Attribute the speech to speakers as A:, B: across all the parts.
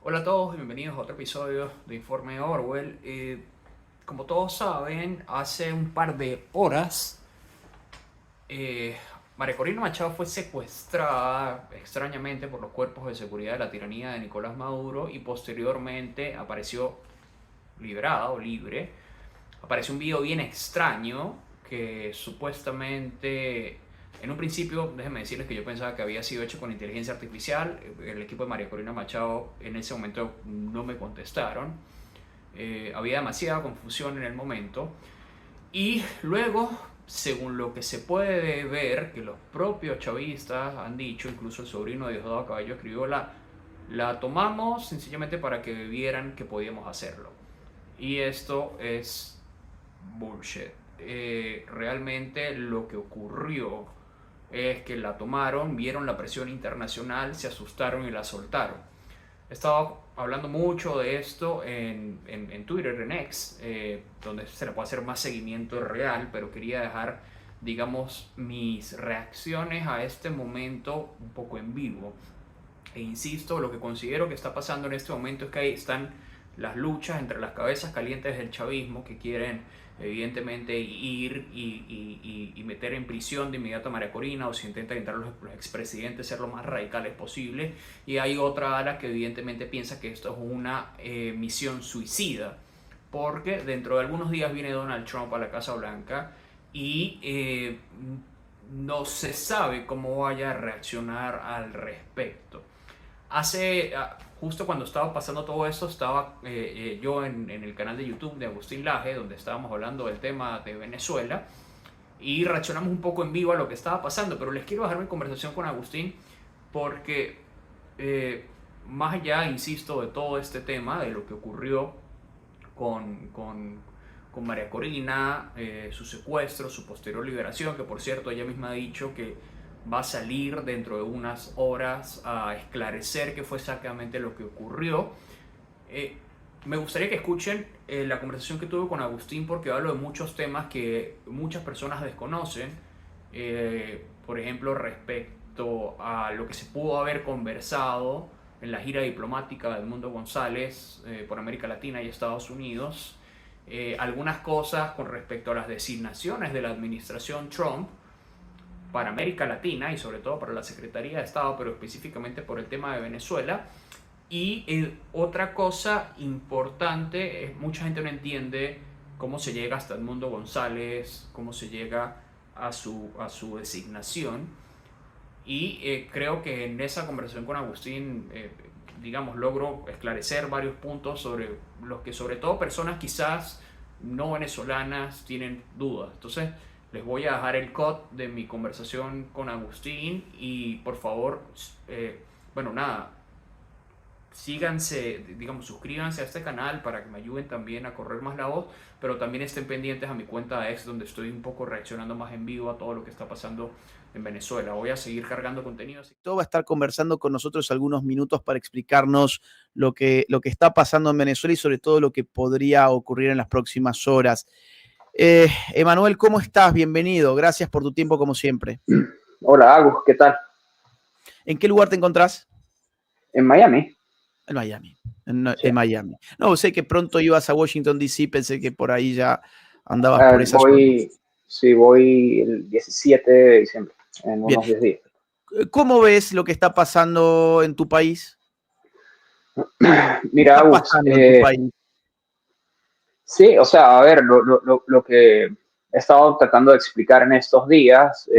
A: Hola a todos y bienvenidos a otro episodio de Informe Orwell. Como todos saben, hace un par de horas eh, María Corina Machado fue secuestrada extrañamente por los cuerpos de seguridad de la tiranía de Nicolás Maduro y posteriormente apareció liberada o libre. Apareció un video bien extraño que supuestamente, en un principio, déjenme decirles que yo pensaba que había sido hecho con inteligencia artificial. El equipo de María Corina Machado en ese momento no me contestaron. Había demasiada confusión en el momento. Y luego, según lo que se puede ver, que los propios chavistas han dicho, incluso el sobrino de Diosdado Cabello escribió, la tomamos sencillamente para que vieran que podíamos hacerlo. Y esto es bullshit. Realmente lo que ocurrió es que la tomaron, vieron la presión internacional, se asustaron y la soltaron. He estado hablando mucho de esto en Twitter, en X, donde se le puede hacer más seguimiento real, pero quería dejar, digamos, mis reacciones a este momento un poco en vivo. E insisto, lo que considero que está pasando en este momento es que ahí están las luchas entre las cabezas calientes del chavismo que quieren evidentemente ir y meter en prisión de inmediato a María Corina, o si intentan entrar los expresidentes ser lo más radicales posible, y hay otra ala que evidentemente piensa que esto es una misión suicida, porque dentro de algunos días viene Donald Trump a la Casa Blanca y no se sabe cómo vaya a reaccionar al respecto. Justo cuando estaba pasando todo esto, estaba yo en el canal de YouTube de Agustín Laje, donde estábamos hablando del tema de Venezuela, y reaccionamos un poco en vivo a lo que estaba pasando, pero les quiero dejar mi conversación con Agustín porque más allá, insisto, de todo este tema, de lo que ocurrió con María Corina, su secuestro, su posterior liberación, que por cierto ella misma ha dicho que va a salir dentro de unas horas a esclarecer qué fue exactamente lo que ocurrió. Eh, Me gustaría que escuchen la conversación que tuve con Agustín porque hablo de muchos temas que muchas personas desconocen. Por ejemplo, respecto a lo que se pudo haber conversado en la gira diplomática de Edmundo González por América Latina y Estados Unidos. Algunas cosas con respecto a las designaciones de la administración Trump para América Latina y sobre todo para la Secretaría de Estado, pero específicamente por el tema de Venezuela. Y otra cosa importante es mucha gente no entiende cómo se llega hasta Edmundo González, cómo se llega a su designación. Y creo que en esa conversación con Agustín, digamos, logro esclarecer varios puntos sobre los que sobre todo personas quizás no venezolanas tienen dudas. Entonces, les voy a dejar el cut de mi conversación con Agustín y por favor, bueno, nada, síganse, digamos, suscríbanse a este canal para que me ayuden también a correr más la voz, pero también estén pendientes a mi cuenta de X, donde estoy un poco reaccionando más en vivo a todo lo que está pasando en Venezuela. Voy a seguir cargando contenido.
B: Todo va a estar conversando con nosotros algunos minutos para explicarnos lo que está pasando en Venezuela y sobre todo lo que podría ocurrir en las próximas horas. Emanuel, ¿cómo estás? Bienvenido. Gracias por tu tiempo como siempre.
C: Hola, Agus, ¿qué tal?
B: ¿En qué lugar te encontrás?
C: En Miami.
B: En Miami.
C: Sí.
B: En Miami. No, sé que pronto ibas a Washington, D.C., pensé que por ahí ya andabas por esa zona.
C: Voy el 17 de diciembre, en
B: Bien.
C: unos 10 días.
B: ¿Cómo ves lo que está pasando en tu país? ¿Qué
C: Mira,
B: está
C: Agus,
B: pasando en tu país?
C: sí, o sea, a ver, lo que he estado tratando de explicar en estos días,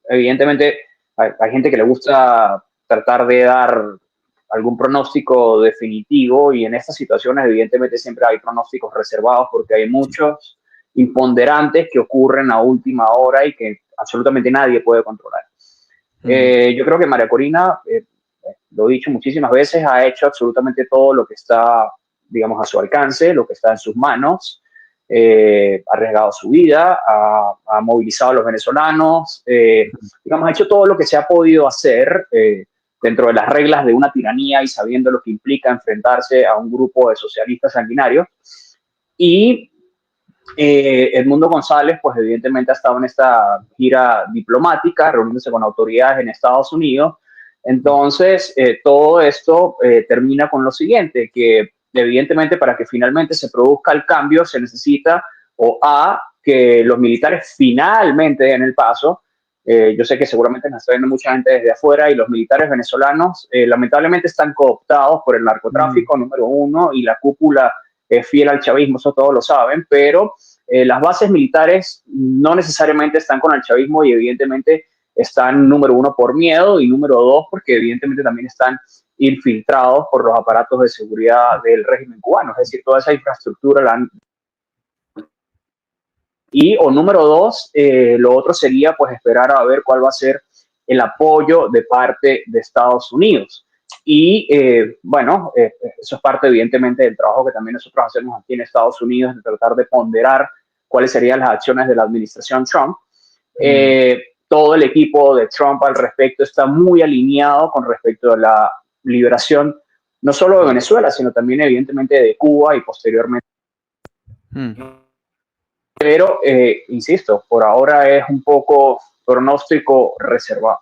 C: evidentemente hay gente que le gusta tratar de dar algún pronóstico definitivo y en estas situaciones evidentemente siempre hay pronósticos reservados porque hay
B: Sí.
C: muchos imponderantes que ocurren a última hora y que absolutamente nadie puede controlar. Yo creo que María Corina, lo he dicho muchísimas veces, ha hecho absolutamente todo lo que está, digamos, a su alcance, lo que está en sus manos. Ha arriesgado su vida, ha movilizado a los venezolanos, digamos, ha hecho todo lo que se ha podido hacer dentro de las reglas de una tiranía y sabiendo lo que implica enfrentarse a un grupo de socialistas sanguinarios. Y Edmundo González, pues evidentemente ha estado en esta gira diplomática, reuniéndose con autoridades en Estados Unidos, Entonces, todo esto termina con lo siguiente, que evidentemente para que finalmente se produzca el cambio se necesita que los militares finalmente den el paso. Yo sé que seguramente nos está viendo mucha gente desde afuera y los militares venezolanos lamentablemente están cooptados por el narcotráfico, número uno, y la cúpula es fiel al chavismo, eso todos lo saben, pero las bases militares no necesariamente están con el chavismo y evidentemente están, número uno, por miedo y número dos, porque evidentemente también están infiltrados por los aparatos de seguridad del régimen cubano, es decir, toda esa infraestructura la han... Y, o número dos, lo otro sería pues esperar a ver cuál va a ser el apoyo de parte de Estados Unidos. Y bueno, eso es parte evidentemente del trabajo que también nosotros hacemos aquí en Estados Unidos, de tratar de ponderar cuáles serían las acciones de la administración Trump. Todo el equipo de Trump al respecto está muy alineado con respecto a la liberación no solo de Venezuela, sino también evidentemente de Cuba y posteriormente. Pero, insisto, por ahora es un poco pronóstico reservado.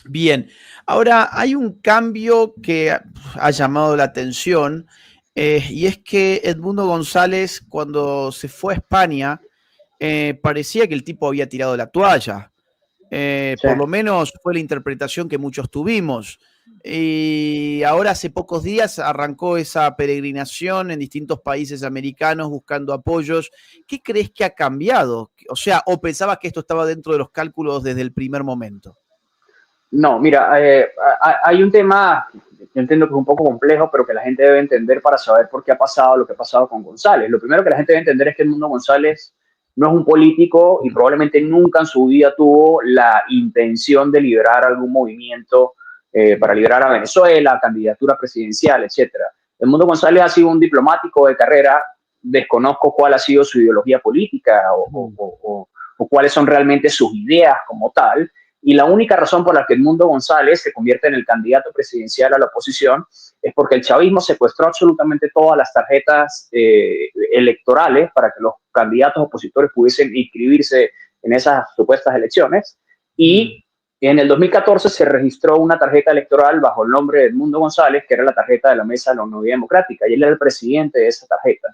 B: Bien, ahora hay un cambio que ha llamado la atención y es que Edmundo González, cuando se fue a España, parecía que el tipo había tirado la toalla. Sí. Por lo menos fue la interpretación que muchos tuvimos. Y ahora hace pocos días arrancó esa peregrinación en distintos países americanos buscando apoyos. ¿Qué crees que ha cambiado? O sea, ¿o pensabas que esto estaba dentro de los cálculos desde el primer momento?
C: No, mira, hay un tema, yo entiendo que es un poco complejo, pero que la gente debe entender para saber por qué ha pasado lo que ha pasado con González. Lo primero que la gente debe entender es que Edmundo González no es un político y probablemente nunca en su vida tuvo la intención de liderar algún movimiento para liderar a Venezuela, candidatura presidencial, etcétera. Edmundo González ha sido un diplomático de carrera, desconozco cuál ha sido su ideología política o cuáles son realmente sus ideas como tal. Y la única razón por la que Edmundo González se convierte en el candidato presidencial a la oposición es porque el chavismo secuestró absolutamente todas las tarjetas electorales para que los candidatos opositores pudiesen inscribirse en esas supuestas elecciones. Y en el 2014 se registró una tarjeta electoral bajo el nombre de Edmundo González, que era la tarjeta de la Mesa de la Unidad Democrática, y él era el presidente de esa tarjeta.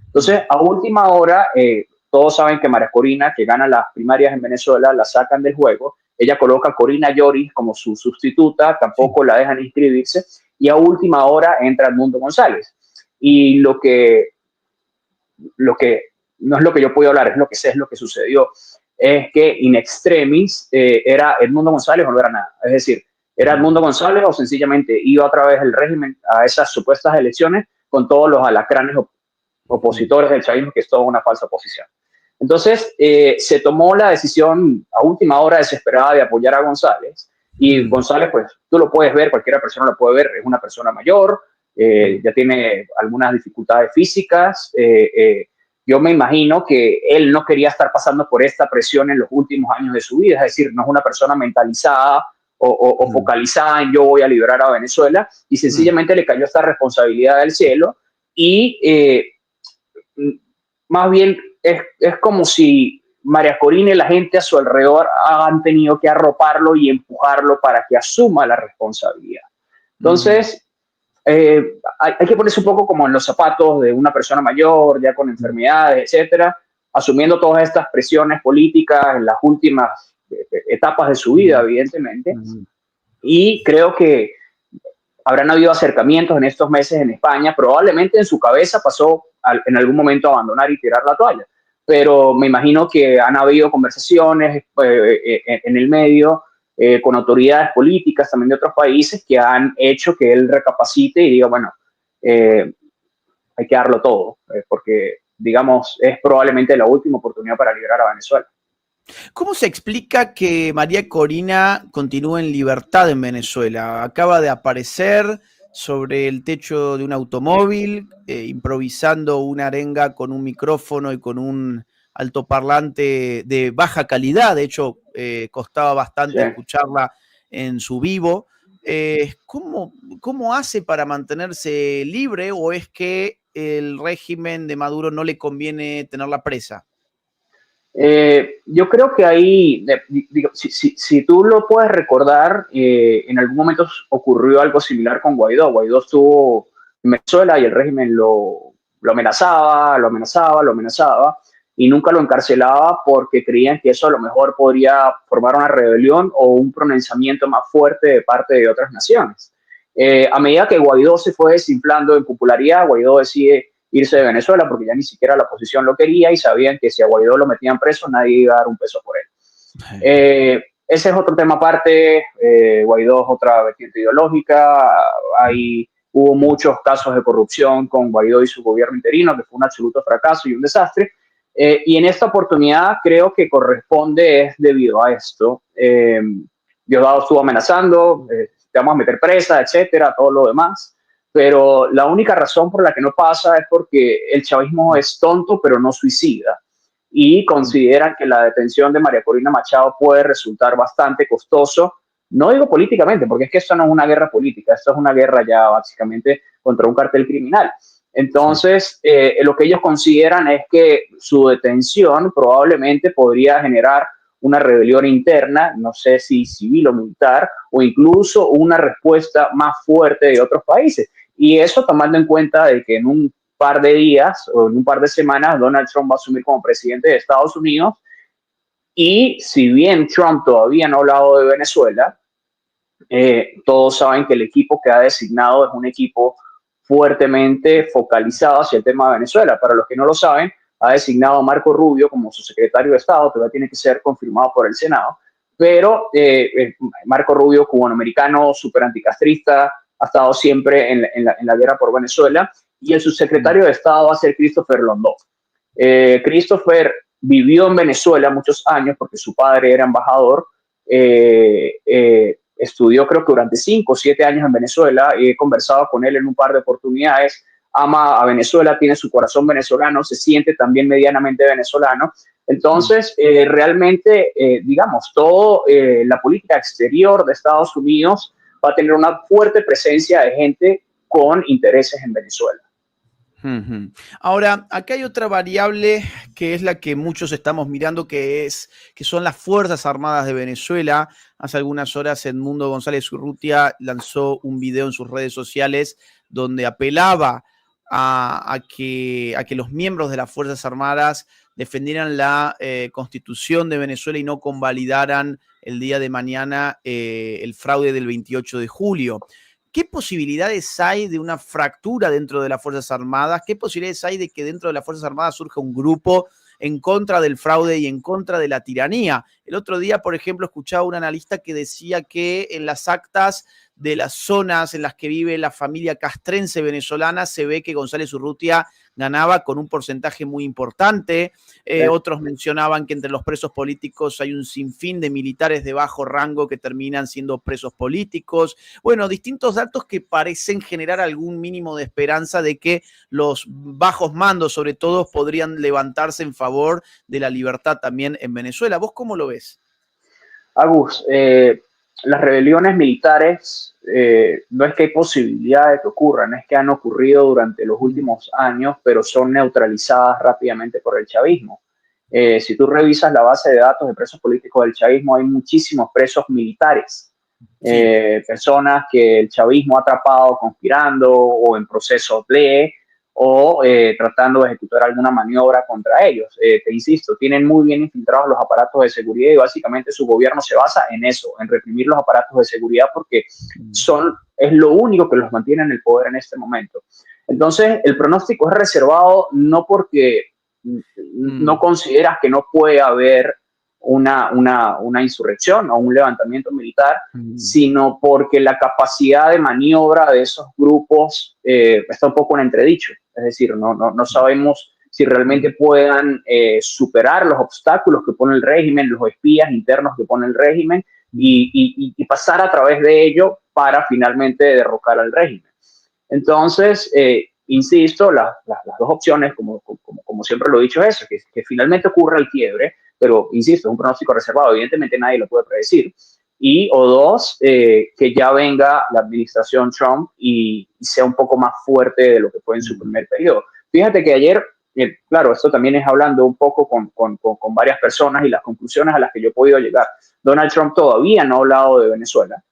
C: Entonces, a última hora, todos saben que María Corina, que gana las primarias en Venezuela, la sacan del juego. Ella coloca a Corina Lloris como su sustituta, tampoco la dejan inscribirse, y a última hora entra Edmundo González. Y lo que no es lo que yo puedo hablar, es lo que sé, es lo que sucedió, es que in extremis era Edmundo González o no era nada. Es decir, era Edmundo González o sencillamente iba a través del régimen a esas supuestas elecciones con todos los alacranes opositores del chavismo, que es toda una falsa oposición. Entonces, se tomó la decisión a última hora desesperada de apoyar a González. Y González, pues, tú lo puedes ver, cualquier persona lo puede ver, es una persona mayor, ya tiene algunas dificultades físicas. Yo me imagino que él no quería estar pasando por esta presión en los últimos años de su vida, es decir, no es una persona mentalizada o focalizada en yo voy a liberar a Venezuela, y sencillamente le cayó esta responsabilidad del cielo y más bien es como si María Corina y la gente a su alrededor han tenido que arroparlo y empujarlo para que asuma la responsabilidad. Entonces, hay que ponerse un poco como en los zapatos de una persona mayor, ya con enfermedades, etcétera, asumiendo todas estas presiones políticas en las últimas etapas de su vida, evidentemente. Y creo que habrán habido acercamientos en estos meses en España. Probablemente en su cabeza pasó en algún momento a abandonar y tirar la toalla. Pero me imagino que han habido conversaciones en el medio con autoridades políticas también de otros países que han hecho que él recapacite y diga, bueno, hay que darlo todo, porque, digamos, es probablemente la última oportunidad para liberar a Venezuela.
B: ¿Cómo se explica que María Corina continúe en libertad en Venezuela? Acaba de aparecer sobre el techo de un automóvil, improvisando una arenga con un micrófono y con un altoparlante de baja calidad. De hecho, costaba bastante escucharla en su vivo. ¿Cómo hace para mantenerse libre, o es que el régimen de Maduro no le conviene tenerla presa?
C: Yo creo que ahí, digo, si tú lo puedes recordar, en algún momento ocurrió algo similar con Guaidó. Guaidó estuvo en Venezuela y el régimen lo amenazaba, lo amenazaba, lo amenazaba y nunca lo encarcelaba porque creían que eso a lo mejor podría formar una rebelión o un pronunciamiento más fuerte de parte de otras naciones. A medida que Guaidó se fue desinflando en popularidad, Guaidó decide irse de Venezuela porque ya ni siquiera la oposición lo quería y sabían que si a Guaidó lo metían preso nadie iba a dar un peso por él. Ese es otro tema aparte. Guaidó es otra vertiente ideológica. Hubo muchos casos de corrupción con Guaidó y su gobierno interino, que fue un absoluto fracaso y un desastre. Y en esta oportunidad creo que corresponde es debido a esto. Diosdado estuvo amenazando, te vamos a meter presa, etcétera, todo lo demás. Pero la única razón por la que no pasa es porque el chavismo es tonto, pero no suicida. Y consideran que la detención de María Corina Machado puede resultar bastante costoso. No digo políticamente, porque es que esto no es una guerra política, esto es una guerra ya básicamente contra un cartel criminal. Entonces, lo que ellos consideran es que su detención probablemente podría generar una rebelión interna, no sé si civil o militar, o incluso una respuesta más fuerte de otros países. Y eso tomando en cuenta de que en un par de días o en un par de semanas Donald Trump va a asumir como presidente de Estados Unidos. Y si bien Trump todavía no ha hablado de Venezuela, todos saben que el equipo que ha designado es un equipo fuertemente focalizado hacia el tema de Venezuela. Para los que no lo saben, ha designado a Marco Rubio como su secretario de Estado, todavía tiene que ser confirmado por el Senado, pero Marco Rubio, cubanoamericano, súper anticastrista, ha estado siempre en la guerra por Venezuela, y el subsecretario de Estado va a ser Christopher Londó. Christopher vivió en Venezuela muchos años porque su padre era embajador, estudió creo que durante 5 o 7 años en Venezuela, he conversado con él en un par de oportunidades, ama a Venezuela, tiene su corazón venezolano, se siente también medianamente venezolano. Entonces, realmente, digamos, toda la política exterior de Estados Unidos va a tener una fuerte presencia de gente con intereses en Venezuela.
B: Ahora, acá hay otra variable que es la que muchos estamos mirando, que son las Fuerzas Armadas de Venezuela. Hace algunas horas Edmundo González Urrutia lanzó un video en sus redes sociales donde apelaba a que los miembros de las Fuerzas Armadas defendieran la Constitución de Venezuela y no convalidaran el día de mañana el fraude del 28 de julio. ¿Qué posibilidades hay de una fractura dentro de las Fuerzas Armadas? ¿Qué posibilidades hay de que dentro de las Fuerzas Armadas surja un grupo en contra del fraude y en contra de la tiranía? El otro día, por ejemplo, escuchaba a un analista que decía que en las actas de las zonas en las que vive la familia castrense venezolana se ve que González Urrutia ganaba con un porcentaje muy importante. Otros mencionaban que entre los presos políticos hay un sinfín de militares de bajo rango que terminan siendo presos políticos. Bueno, distintos datos que parecen generar algún mínimo de esperanza de que los bajos mandos, sobre todo, podrían levantarse en favor de la libertad también en Venezuela. ¿Vos cómo lo ves?
C: Agus, las rebeliones militares no es que hay posibilidad de que ocurran, es que han ocurrido durante los últimos años, pero son neutralizadas rápidamente por el chavismo. Si tú revisas la base de datos de presos políticos del chavismo, hay muchísimos presos militares, personas que el chavismo ha atrapado conspirando o en proceso de o tratando de ejecutar alguna maniobra contra ellos. Te insisto, tienen muy bien infiltrados los aparatos de seguridad y básicamente su gobierno se basa en eso, en reprimir los aparatos de seguridad porque es lo único que los mantiene en el poder en este momento. Entonces, el pronóstico es reservado no porque no consideras que no puede haber una insurrección o un levantamiento militar, sino porque la capacidad de maniobra de esos grupos está un poco en entredicho. Es decir, no sabemos si realmente puedan superar los obstáculos que pone el régimen, los espías internos que pone el régimen y pasar a través de ello para finalmente derrocar al régimen. Entonces, insisto, las dos opciones, como siempre lo he dicho, es eso, que finalmente ocurra el quiebre, pero insisto, es un pronóstico reservado, evidentemente nadie lo puede predecir. O dos, que ya venga la administración Trump y sea un poco más fuerte de lo que fue en su primer periodo. Fíjate que ayer claro, esto también es hablando un poco con varias personas y las conclusiones a las que yo he podido llegar. Donald Trump todavía no ha hablado de Venezuela.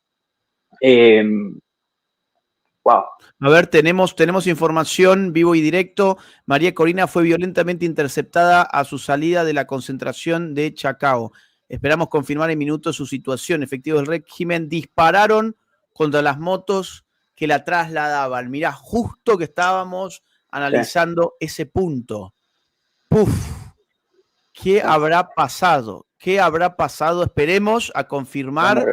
C: Wow.
B: A ver, tenemos información vivo y directo. María Corina fue violentamente interceptada a su salida de la concentración de Chacao. Esperamos confirmar en minutos su situación. Efectivos del régimen dispararon contra las motos que la trasladaban. Mirá, justo que estábamos analizando ese punto. Puf, ¿qué habrá pasado? ¿Qué habrá pasado? Esperemos a confirmar.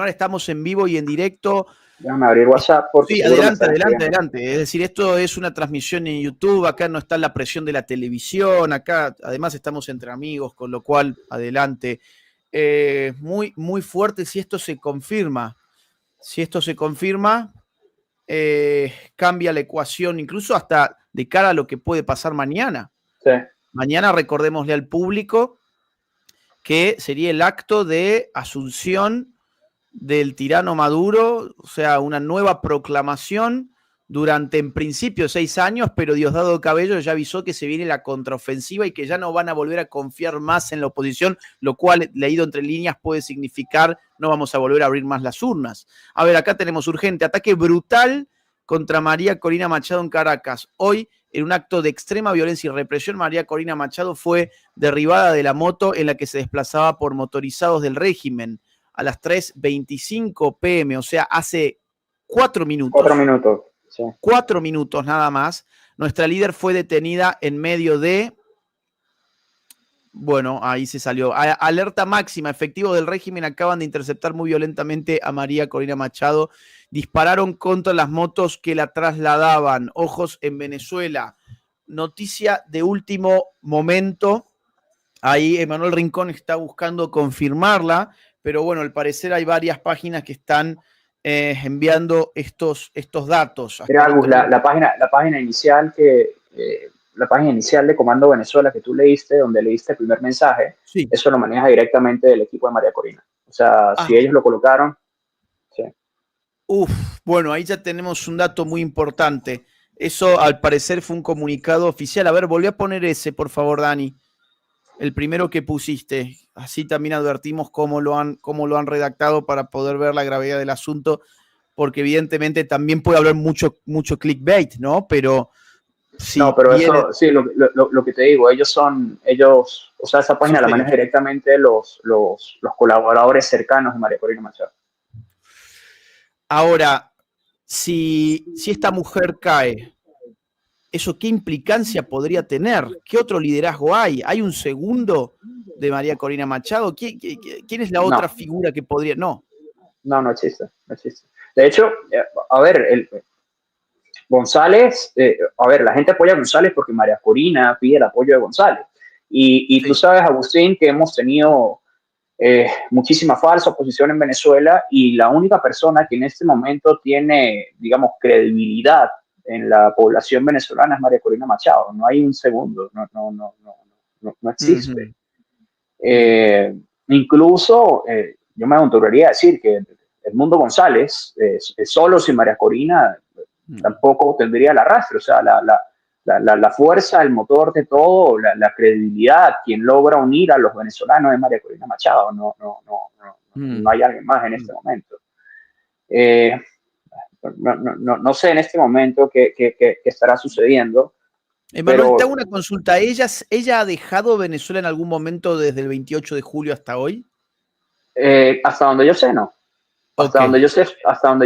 B: Estamos en vivo y en directo.
C: Déjame abrir WhatsApp porque
B: sí, adelante. Es decir, esto es una transmisión en YouTube, acá no está la presión de la televisión, acá además estamos entre amigos, con lo cual, adelante. Muy, muy fuerte si esto se confirma. Si esto se confirma, cambia la ecuación, incluso hasta de cara a lo que puede pasar mañana.
C: Sí.
B: Mañana recordémosle al público que sería el acto de asunción del tirano Maduro, o sea, una nueva proclamación durante, en principio, 6 años, pero Diosdado Cabello ya avisó que se viene la contraofensiva y que ya no van a volver a confiar más en la oposición, lo cual, leído entre líneas, puede significar no vamos a volver a abrir más las urnas. A ver, acá tenemos urgente, ataque brutal contra María Corina Machado en Caracas. Hoy, en un acto de extrema violencia y represión, María Corina Machado fue derribada de la moto en la que se desplazaba por motorizados del régimen a las 3:25 p.m., o sea, hace 4 minutos.
C: 4 minutos, sí.
B: 4 minutos nada más. Nuestra líder fue detenida en medio de... Bueno, ahí se salió. Alerta máxima, efectivos del régimen acaban de interceptar muy violentamente a María Corina Machado. Dispararon contra las motos que la trasladaban. Ojos en Venezuela. Noticia de último momento. Ahí Emanuel Rincón está buscando confirmarla, pero bueno, al parecer hay varias páginas que están enviando estos datos.
C: Mira, Agus, la página inicial la página inicial de Comando Venezuela que tú leíste, donde leíste el primer mensaje,
B: sí.
C: Eso lo maneja directamente el equipo de María Corina. O sea, si ellos lo colocaron, sí.
B: Bueno, ahí ya tenemos un dato muy importante. Eso al parecer fue un comunicado oficial. A ver, volví a poner ese, por favor, Dani. El primero que pusiste, así también advertimos cómo lo han redactado para poder ver la gravedad del asunto, porque evidentemente también puede haber mucho clickbait, ¿no? Pero
C: sí. No, pero viene... eso, sí, lo que te digo, ellos, o sea, esa página la manejan directamente los colaboradores cercanos de María Corina Machado.
B: Ahora, si esta mujer cae, ¿eso qué implicancia podría tener? ¿Qué otro liderazgo hay? ¿Hay un segundo de María Corina Machado? ¿Quién es la otra figura que podría...? No
C: existe. De hecho, a ver, González, la gente apoya a González porque María Corina pide el apoyo de González. Y sí. Tú sabes, Agustín, que hemos tenido muchísima falsa oposición en Venezuela y la única persona que en este momento tiene, digamos, credibilidad en la población venezolana es María Corina Machado. No hay un segundo, no existe. Incluso yo me aventuraría a decir que Edmundo González, solo sin María Corina, tampoco tendría el arrastre. O sea, la fuerza, el motor de todo, la credibilidad, quien logra unir a los venezolanos es María Corina Machado. No hay alguien más en este momento. No sé en este momento qué estará sucediendo.
B: Emanuel, te hago una consulta. ¿Ella ha dejado Venezuela en algún momento desde el 28 de julio hasta hoy?
C: Hasta donde yo sé, no. Hasta donde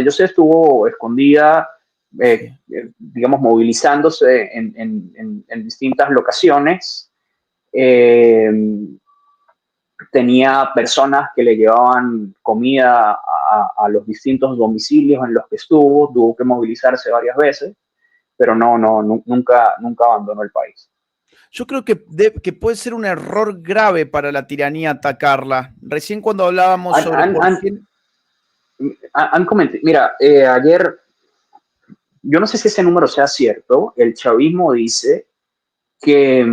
C: yo sé estuvo escondida, digamos, movilizándose en distintas locaciones. Tenía personas que le llevaban comida a los distintos domicilios en los que estuvo, tuvo que movilizarse varias veces, pero nunca abandonó el país.
B: Yo creo que puede ser un error grave para la tiranía atacarla. Recién cuando hablábamos
C: mira, ayer, yo no sé si ese número sea cierto, el chavismo dice que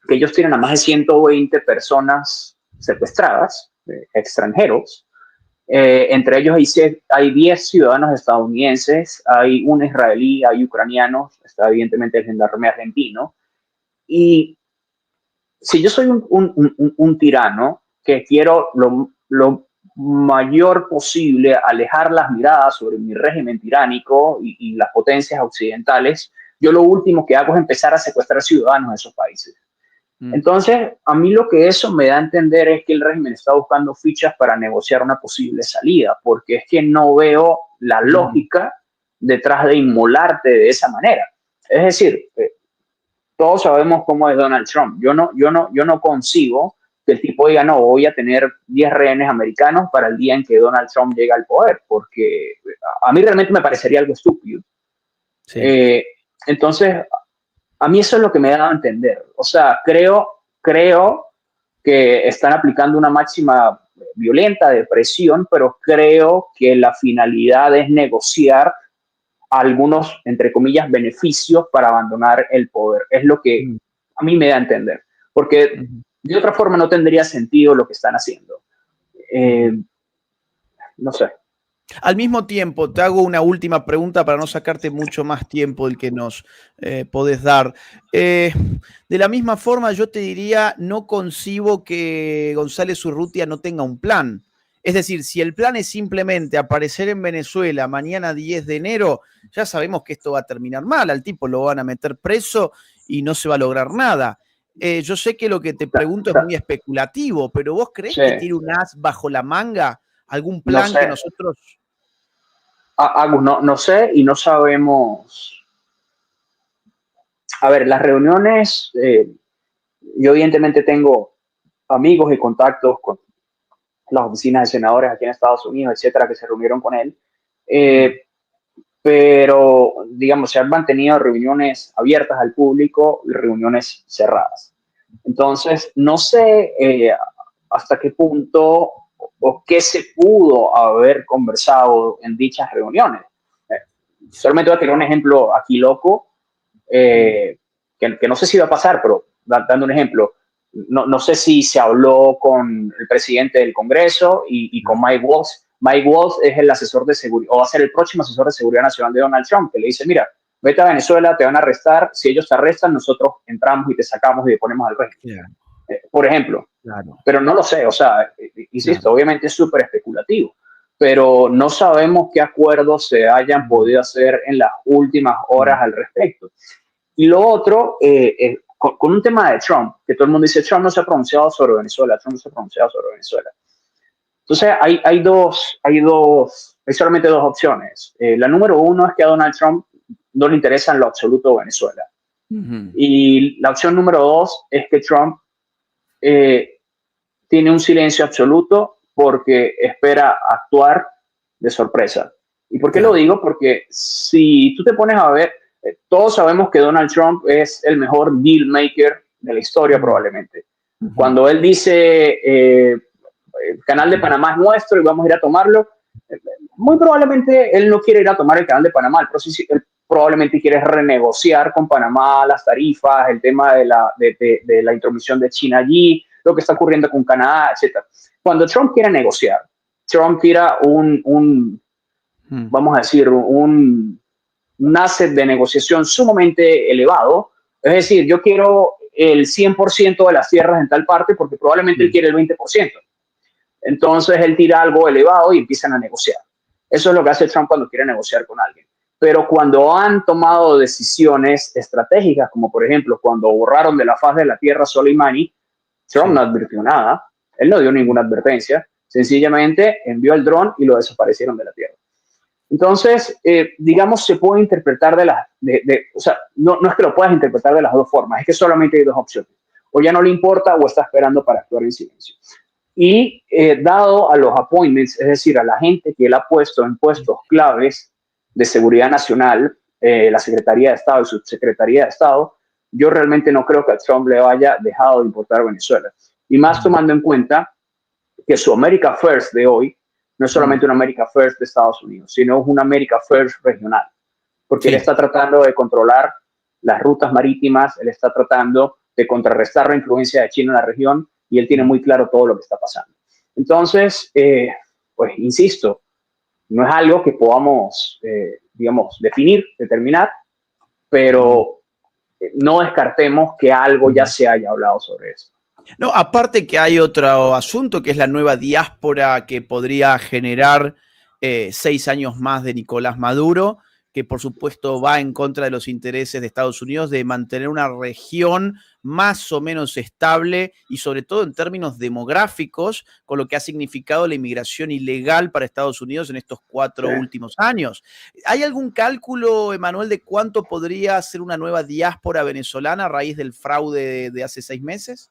C: ellos tienen a más de 120 personas secuestradas, extranjeros, Entre ellos hay 10 ciudadanos estadounidenses, hay un israelí, hay ucranianos, está evidentemente el gendarme argentino. Y si yo soy un tirano que quiero lo mayor posible alejar las miradas sobre mi régimen tiránico y las potencias occidentales, yo lo último que hago es empezar a secuestrar ciudadanos de esos países. Entonces, a mí lo que eso me da a entender es que el régimen está buscando fichas para negociar una posible salida, porque es que no veo la lógica detrás de inmolarte de esa manera. Es decir, todos sabemos cómo es Donald Trump. Yo no concibo que el tipo diga, no, voy a tener 10 rehenes americanos para el día en que Donald Trump llegue al poder, porque a mí realmente me parecería algo estúpido. Sí. Entonces, a mí eso es lo que me da a entender. O sea, creo que están aplicando una máxima violenta de presión, pero creo que la finalidad es negociar algunos, entre comillas, beneficios para abandonar el poder. Es lo que a mí me da a entender. Porque de otra forma no tendría sentido lo que están haciendo. No sé.
B: Al mismo tiempo, te hago una última pregunta para no sacarte mucho más tiempo del que nos podés dar. De la misma forma, yo te diría, no concibo que González Urrutia no tenga un plan. Es decir, si el plan es simplemente aparecer en Venezuela mañana 10 de enero, ya sabemos que esto va a terminar mal. Al tipo lo van a meter preso y no se va a lograr nada. Yo sé que lo que te pregunto es muy especulativo, pero ¿vos creés que tiene un as bajo la manga? ¿Algún plan que nosotros...?
C: Agus, no sé y no sabemos. A ver, las reuniones, yo evidentemente tengo amigos y contactos con las oficinas de senadores aquí en Estados Unidos, etcétera, que se reunieron con él. Pero, digamos, se han mantenido reuniones abiertas al público y reuniones cerradas. Entonces, no sé hasta qué punto o qué se pudo haber conversado en dichas reuniones. Solamente voy a tener un ejemplo aquí loco, que no sé si va a pasar, pero dando un ejemplo, no sé si se habló con el presidente del Congreso y con Mike Waltz. Mike Waltz es el asesor de seguridad, o va a ser el próximo asesor de seguridad nacional de Donald Trump, que le dice, mira, vete a Venezuela, te van a arrestar, si ellos te arrestan, nosotros entramos y te sacamos y te ponemos al régimen. Por ejemplo. Claro. Pero no lo sé, o sea, insisto, obviamente es súper especulativo, pero no sabemos qué acuerdos se hayan podido hacer en las últimas horas al respecto. Y lo otro, con un tema de Trump, que todo el mundo dice, Trump no se ha pronunciado sobre Venezuela, Trump no se ha pronunciado sobre Venezuela. Entonces, hay solamente dos opciones. La número uno es que a Donald Trump no le interesa en lo absoluto Venezuela. Y la opción número dos es que Trump tiene un silencio absoluto porque espera actuar de sorpresa. ¿Y por qué lo digo? Porque si tú te pones a ver, todos sabemos que Donald Trump es el mejor deal maker de la historia probablemente. Cuando él dice el canal de Panamá es nuestro y vamos a ir a tomarlo, muy probablemente él no quiere ir a tomar el canal de Panamá, él probablemente quiere renegociar con Panamá las tarifas, el tema de la intromisión de China allí, lo que está ocurriendo con Canadá, etc. Cuando Trump quiere negociar, Trump tira vamos a decir, un asset de negociación sumamente elevado. Es decir, yo quiero el 100% de las tierras en tal parte porque probablemente él quiere el 20%. Entonces él tira algo elevado y empiezan a negociar. Eso es lo que hace Trump cuando quiere negociar con alguien. Pero cuando han tomado decisiones estratégicas, como por ejemplo cuando borraron de la faz de la tierra Soleimani, Trump no advirtió nada, él no dio ninguna advertencia, sencillamente envió el dron y lo desaparecieron de la tierra. Entonces, digamos, se puede interpretar o sea, no es que lo puedas interpretar de las dos formas, es que solamente hay dos opciones. O ya no le importa o está esperando para actuar en silencio. Y dado a los appointments, es decir, a la gente que él ha puesto en puestos claves de seguridad nacional, la Secretaría de Estado y Subsecretaría de Estado, yo realmente no creo que a Trump le haya dejado de importar Venezuela. Y más tomando en cuenta que su America First de hoy no es solamente una America First de Estados Unidos, sino es una America First regional, porque él está tratando de controlar las rutas marítimas, él está tratando de contrarrestar la influencia de China en la región y él tiene muy claro todo lo que está pasando. Entonces, pues insisto, no es algo que podamos, digamos, determinar, pero no descartemos que algo ya se haya hablado sobre eso.
B: No, aparte que hay otro asunto, que es la nueva diáspora que podría generar 6 años más de Nicolás Maduro, que por supuesto va en contra de los intereses de Estados Unidos de mantener una región más o menos estable y sobre todo en términos demográficos, con lo que ha significado la inmigración ilegal para Estados Unidos en estos 4 últimos años. ¿Hay algún cálculo, Emanuel, de cuánto podría ser una nueva diáspora venezolana a raíz del fraude de hace 6 meses?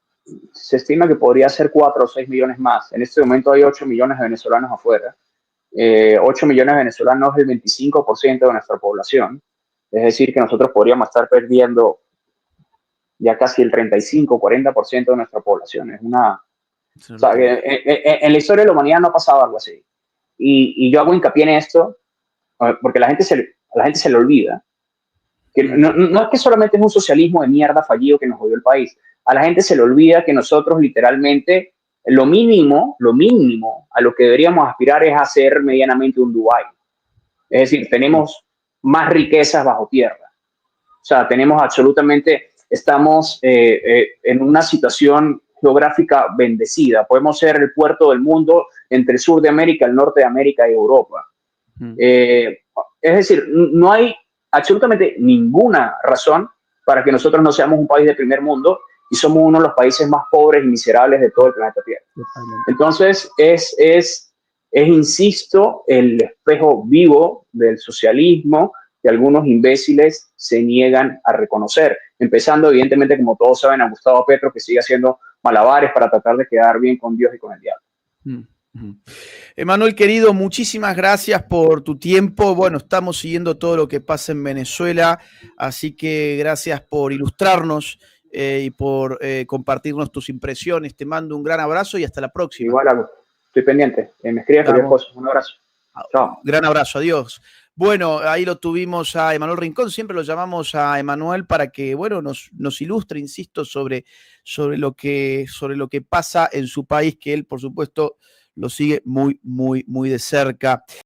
C: Se estima que podría ser 4 o 6 millones más. En este momento hay 8 millones de venezolanos afuera. 8 millones de venezolanos es el 25% de nuestra población. Es decir, que nosotros podríamos estar perdiendo ya casi el 35-40% de nuestra población. Es una... O sea, en la historia de la humanidad no ha pasado algo así. Y yo hago hincapié en esto porque a la gente se le olvida. Que no es que solamente es un socialismo de mierda fallido que nos jodió el país. A la gente se le olvida que nosotros literalmente lo mínimo a lo que deberíamos aspirar es hacer medianamente un Dubái. Es decir, tenemos más riquezas bajo tierra. O sea, tenemos absolutamente, estamos en una situación geográfica bendecida. Podemos ser el puerto del mundo entre el sur de América, el norte de América y Europa. Es decir, no hay absolutamente ninguna razón para que nosotros no seamos un país de primer mundo y somos uno de los países más pobres y miserables de todo el planeta Tierra. Entonces, insisto, el espejo vivo del socialismo que algunos imbéciles se niegan a reconocer. Empezando, evidentemente, como todos saben, a Gustavo Petro, que sigue haciendo malabares para tratar de quedar bien con Dios y con el diablo.
B: Emanuel, querido, muchísimas gracias por tu tiempo. Bueno, estamos siguiendo todo lo que pasa en Venezuela, así que gracias por ilustrarnos y por compartirnos tus impresiones. Te mando un gran abrazo y hasta la próxima.
C: Igual, estoy pendiente. Me escribes cualquier cosa. Un abrazo. Chao.
B: Gran abrazo, adiós. Bueno, ahí lo tuvimos a Emanuel Rincón, siempre lo llamamos a Emanuel para que, bueno, nos ilustre, insisto, sobre lo que pasa en su país, que él, por supuesto, lo sigue muy, muy, muy de cerca.